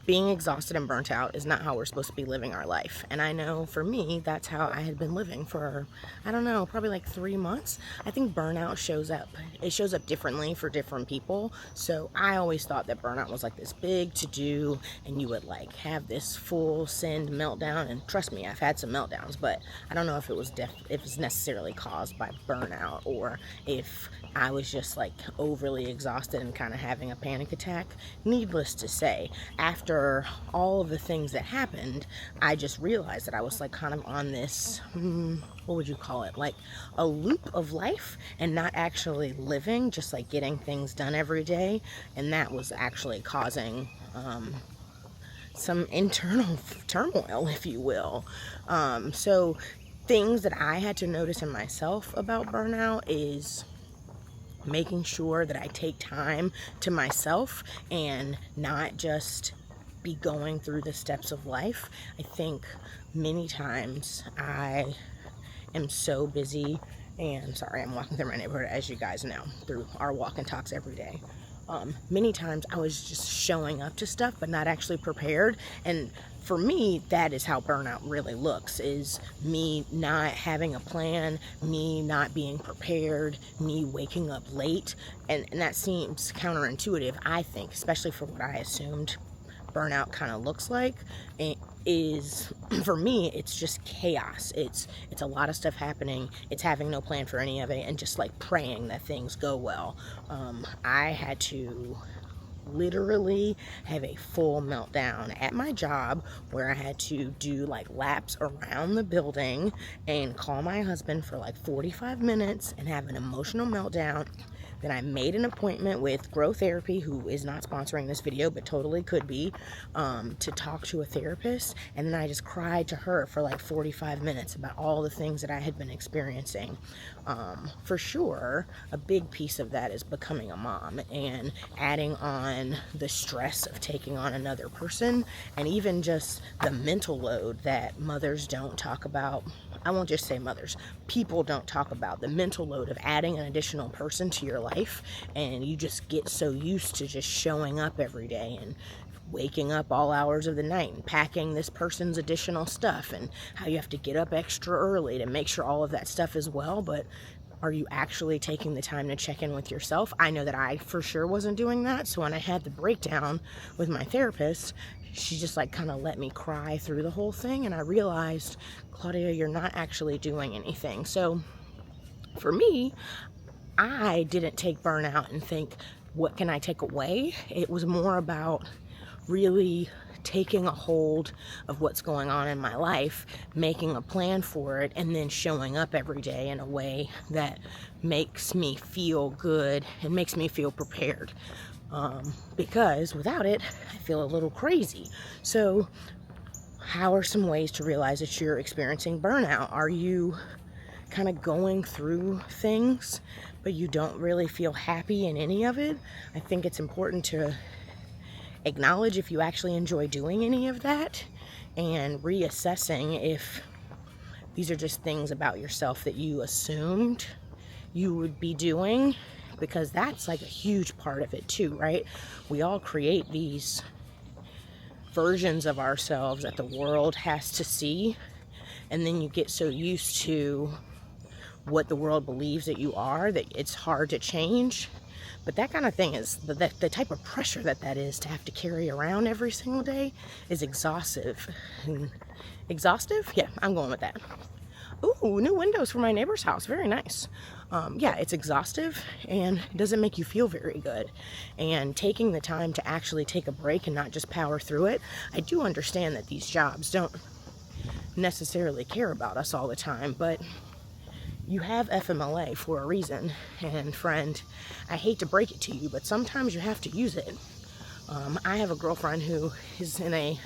being exhausted and burnt out is not how we're supposed to be living our life. And I know for me, that's how I had been living for, I don't know, probably like 3 months. I think burnout shows up. It shows up differently for different people. So I always thought that burnout was like this big to do, and you would like have this full send meltdown. And trust me, I've had some meltdowns, but I don't know if it was necessarily caused by burnout, or if I was just like overly exhausted and kind of having a panic attack. Needless to say, after all of the things that happened, I just realized that I was like kind of on this, what would you call it? Like a loop of life and not actually living, just like getting things done every day. And that was actually causing some internal turmoil, if you will. So things that I had to notice in myself about burnout is making sure that I take time to myself and not just be going through the steps of life. I think many times I am so busy, and sorry, I'm walking through my neighborhood, as you guys know, through our walk and talks every day. Many times I was just showing up to stuff but not actually prepared, and for me, that is how burnout really looks, is me not having a plan, me not being prepared, me waking up late, and that seems counterintuitive, I think, especially for what I assumed burnout kind of looks like. It is, for me, it's just chaos. It's a lot of stuff happening. It's having no plan for any of it and just like praying that things go well. I had to literally have a full meltdown at my job where I had to do like laps around the building and call my husband for like 45 minutes and have an emotional meltdown. Then I made an appointment with Grow Therapy, who is not sponsoring this video, but totally could be, to talk to a therapist. And then I just cried to her for like 45 minutes about all the things that I had been experiencing. For sure, a big piece of that is becoming a mom and adding on the stress of taking on another person, and even just the mental load that mothers don't talk about. I won't just say mothers, people don't talk about the mental load of adding an additional person to your life, and you just get so used to just showing up every day and waking up all hours of the night and packing this person's additional stuff, and how you have to get up extra early to make sure all of that stuff is well. But are you actually taking the time to check in with yourself? I know that I for sure wasn't doing that. So when I had the breakdown with my therapist, she just like kind of let me cry through the whole thing, and I realized, Claudia, you're not actually doing anything. So for me, I didn't take burnout and think, what can I take away? It was more about really taking a hold of what's going on in my life, making a plan for it, and then showing up every day in a way that makes me feel good and makes me feel prepared. Because without it, I feel a little crazy. So how are some ways to realize that you're experiencing burnout? Are you kind of going through things, but you don't really feel happy in any of it? I think it's important to acknowledge if you actually enjoy doing any of that, and reassessing if these are just things about yourself that you assumed you would be doing, because that's like a huge part of it too, right? We all create these versions of ourselves that the world has to see, and then you get so used to what the world believes that you are that it's hard to change. But that kind of thing is, the type of pressure that is to have to carry around every single day is exhaustive. Exhaustive? Yeah, I'm going with that. Ooh, new windows for my neighbor's house. Very nice. Yeah, it's exhaustive and it doesn't make you feel very good. And taking the time to actually take a break and not just power through it. I do understand that these jobs don't necessarily care about us all the time, but you have FMLA for a reason. And friend, I hate to break it to you, but sometimes you have to use it. I have a girlfriend who is in a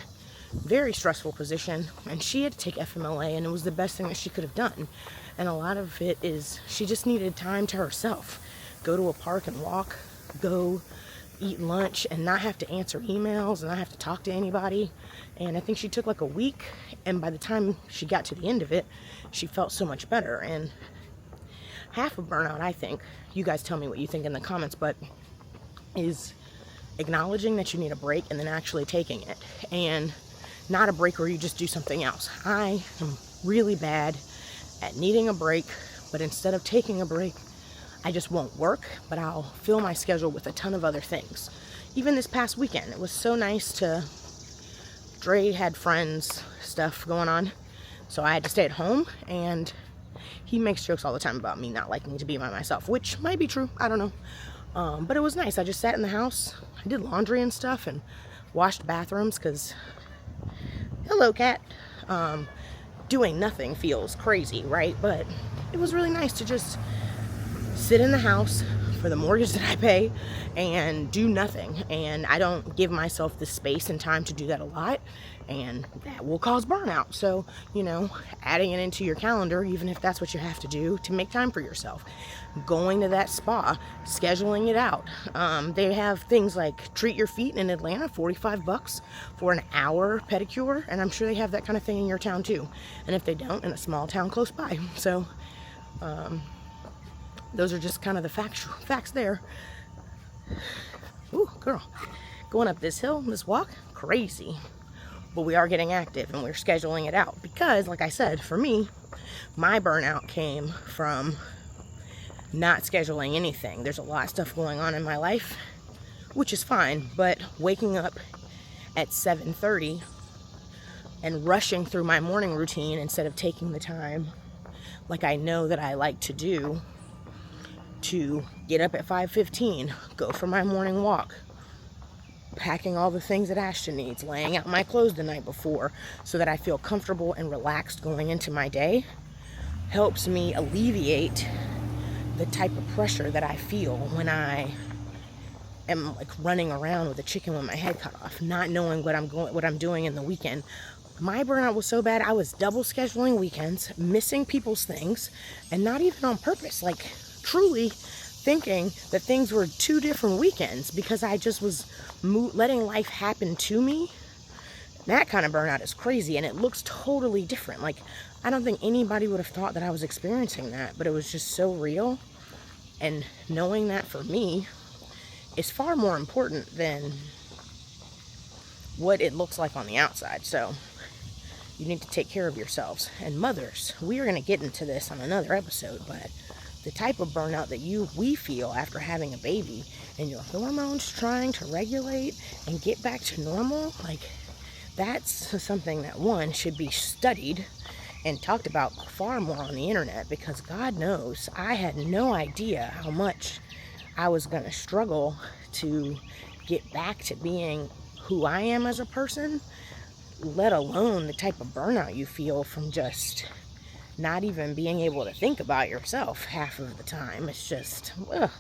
very stressful position, and she had to take FMLA, and it was the best thing that she could have done. And a lot of it is she just needed time to herself. Go to a park and walk, go eat lunch, and not have to answer emails and not have to talk to anybody. And I think she took like a week, and by the time she got to the end of it, she felt so much better. And half of burnout, I think, you guys tell me what you think in the comments, but is acknowledging that you need a break and then actually taking it, and not a break where you just do something else. I am really bad at needing a break, but instead of taking a break, I just won't work, but I'll fill my schedule with a ton of other things. Even this past weekend, it was so nice Dre had friends, stuff going on, so I had to stay at home, and he makes jokes all the time about me not liking to be by myself, which might be true, I don't know. But it was nice. I just sat in the house, I did laundry and stuff, and washed bathrooms, because, hello cat, doing nothing feels crazy, right? But it was really nice to just sit in the house for the mortgage that I pay and do nothing. And I don't give myself the space and time to do that a lot, and that will cause burnout. So, adding it into your calendar, even if that's what you have to do to make time for yourself. Going to that spa, scheduling it out. They have things like Treat Your Feet in Atlanta, $45 for an hour pedicure, and I'm sure they have that kind of thing in your town too. And if they don't, in a small town close by. So those are just kind of the facts there. Ooh, girl, going up this hill, this walk, crazy. But we are getting active and we're scheduling it out because, like I said, for me, my burnout came from not scheduling anything. There's a lot of stuff going on in my life, which is fine, but waking up at 7:30 and rushing through my morning routine instead of taking the time like I know that I like to do, to get up at 5:15, go for my morning walk, packing all the things that Ashton needs, laying out my clothes the night before so that I feel comfortable and relaxed going into my day, helps me alleviate the type of pressure that I feel when I am like running around with a chicken with my head cut off, not knowing what I'm doing in the weekend. My burnout was so bad, I was double scheduling weekends, missing people's things, and not even on purpose, like truly thinking that things were 2 different weekends because I just was letting life happen to me. That kind of burnout is crazy, and it looks totally different. Like, I don't think anybody would have thought that I was experiencing that, but it was just so real. And knowing that for me is far more important than what it looks like on the outside. So you need to take care of yourselves. And mothers, we are going to get into this on another episode, but the type of burnout that we feel after having a baby and your hormones trying to regulate and get back to normal, like, that's something that, one, should be studied and talked about far more on the internet, because God knows I had no idea how much I was going to struggle to get back to being who I am as a person, let alone the type of burnout you feel from just not even being able to think about yourself half of the time. It's just, ugh.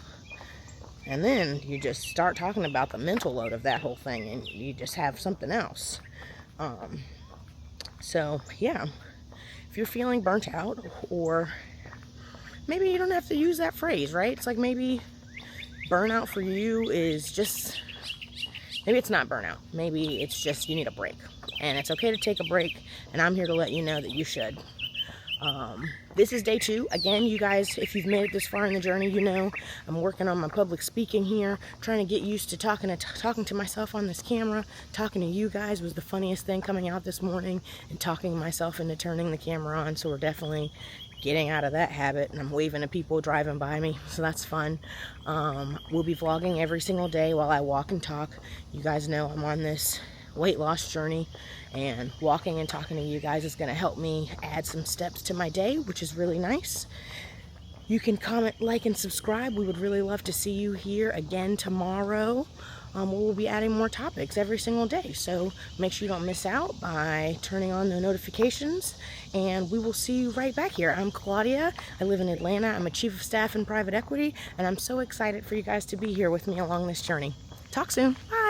And then you just start talking about the mental load of that whole thing, and you just have something else. So yeah, if you're feeling burnt out, or maybe you don't have to use that phrase, right? It's like maybe burnout for you is just, maybe it's not burnout. Maybe it's just you need a break, and it's okay to take a break, and I'm here to let you know that you should. This is day 2. Again, you guys, if you've made it this far in the journey, you know I'm working on my public speaking here, trying to get used to talking to myself on this camera. Talking to you guys was the funniest thing coming out this morning, and talking myself into turning the camera on, so we're definitely getting out of that habit. And I'm waving to people driving by me, so that's fun. We'll be vlogging every single day while I walk and talk. You guys know I'm on this weight loss journey, and walking and talking to you guys is going to help me add some steps to my day, which is really nice. You can comment, like, and subscribe. We would really love to see you here again tomorrow. We'll be adding more topics every single day, so make sure you don't miss out by turning on the notifications, and we will see you right back here. I'm Claudia. I live in Atlanta. I'm a chief of staff in private equity, and I'm so excited for you guys to be here with me along this journey. Talk soon. Bye.